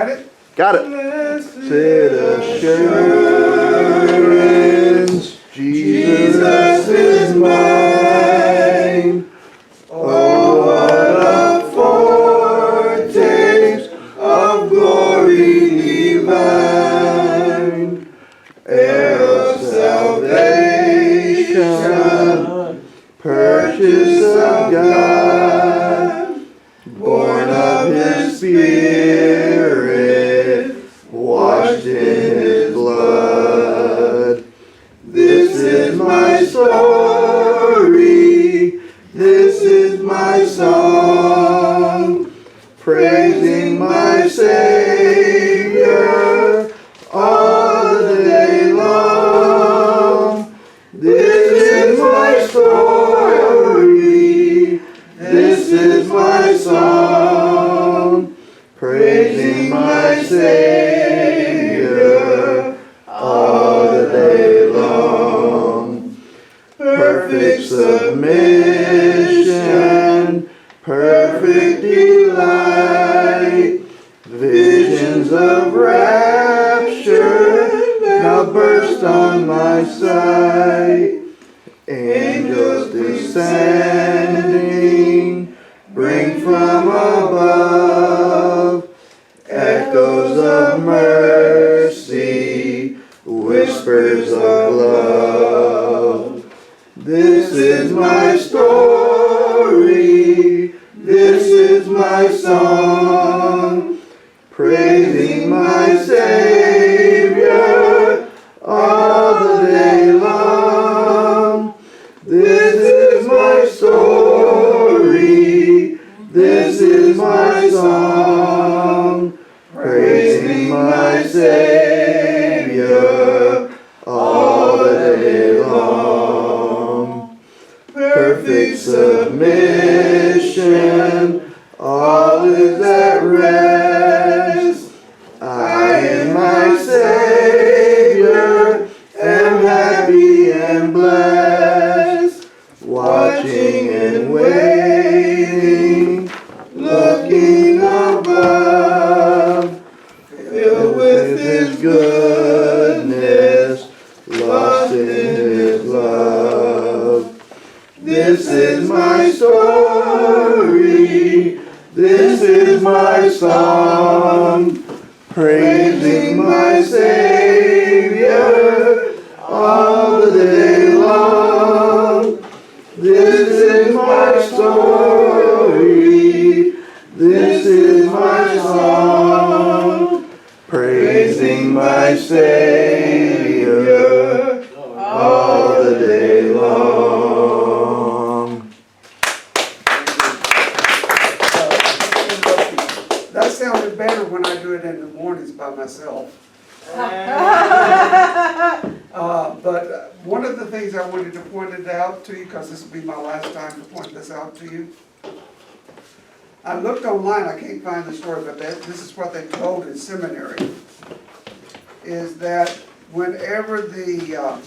Got it. Blessed assurance, Jesus is mine. Oh, what a foretaste of glory divine, heir of salvation, purchase of God, born of His Spirit, washed in His blood. This is my story, this is my song, praising my Savior all the day long. This is my story, this is my song, praising my Savior all the day long. Perfect submission, perfect delight, visions of rapture now burst on my sight. Angels descending, bring from above echoes of mercy, whispers of love. This is my story, this is my song, praising my Savior all the day long. This is my story, this is my song, praising my Savior all the day long. Perfect submission, all is at rest. I in my Savior am happy and blessed, watching and waiting, looking above, filled with His goodness, lost in His love. This is my story, this is my song, praising my Savior all the day long. This is my story, this is my song, praising my Savior all the day long. That sounded better when I do it in the mornings by myself. But one of the things I wanted to point it out to you, because this will be my last time to point this out to you. I looked online, I can't find the story, but this is what they told in seminary, is that whenever the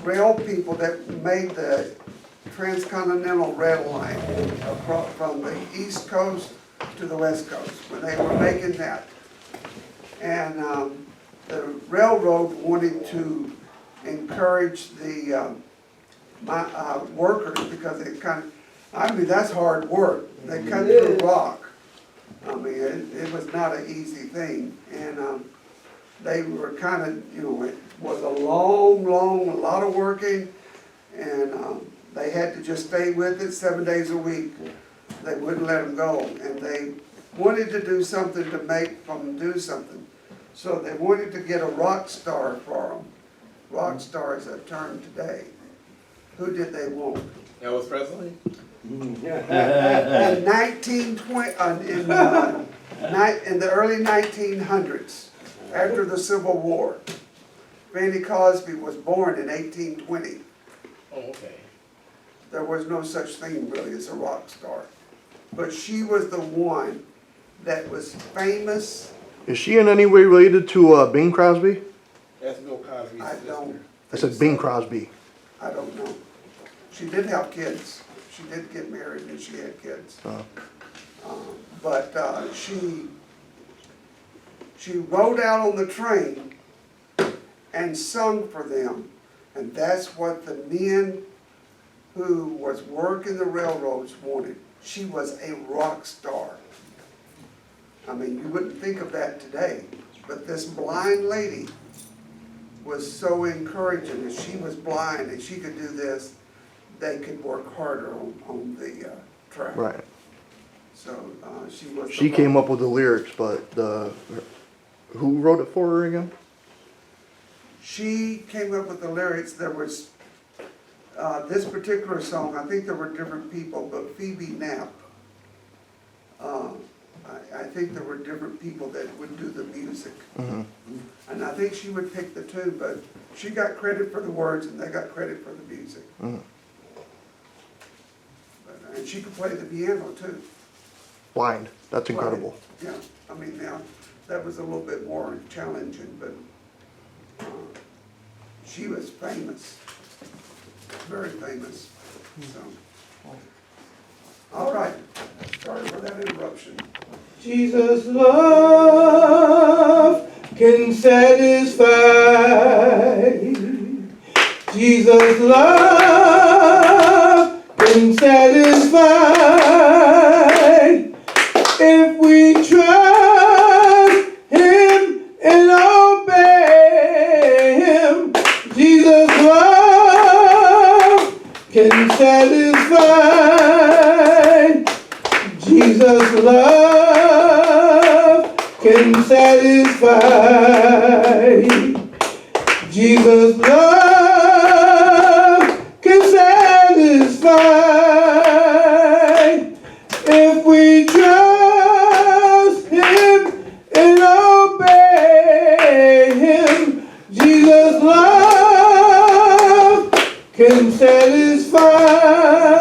rail people that made the transcontinental rail line across from the East Coast to the West Coast, when they were making that, and the railroad wanted to encourage the workers, because it that's hard work. They cut through rock. I mean, it was not an easy thing, and they were kind of, it was a long, a lot of working, and they had to just stay with it 7 days a week. They wouldn't let them go, and they wanted to do something to make them do something. So they wanted to get a rock star for them. Rock star is a term today. Who did they want? Elvis Presley? In 1920, in the early 1900s, after the Civil War, Fanny Crosby was born in 1820. Oh, okay. There was no such thing really as a rock star. But she was the one that was famous. Is she in any way related to Bing Crosby? That's Bill Cosby's I sister. don't. I said Bing Crosby. I don't know. She did have kids. She did get married and she had kids. But she rode out on the train and sung for them. And that's what the men who was working the railroads wanted. She was a rock star. I mean, you wouldn't think of that today, but this blind lady was so encouraging. If she was blind and she could do this, they could work harder on the track. Right. So she was. She came up with the lyrics, but who wrote it for her again? She came up with the lyrics. There was this particular song. I think there were different people, but Phoebe Knapp. I think there were different people that would do the music. Mm-hmm. And I think she would pick the tune, but she got credit for the words and they got credit for the music. Mm-hmm. And she could play the piano too. Blind. That's incredible. Yeah, I mean, now, that was a little bit more challenging, but she was famous, very famous, so. All right, sorry for that interruption. Jesus' love can satisfy. Jesus' love can satisfy. If we trust Him and obey Him, Jesus' love can satisfy. Jesus' love can satisfy. Jesus' love can satisfy. If we trust Him and obey Him, Jesus' love can satisfy.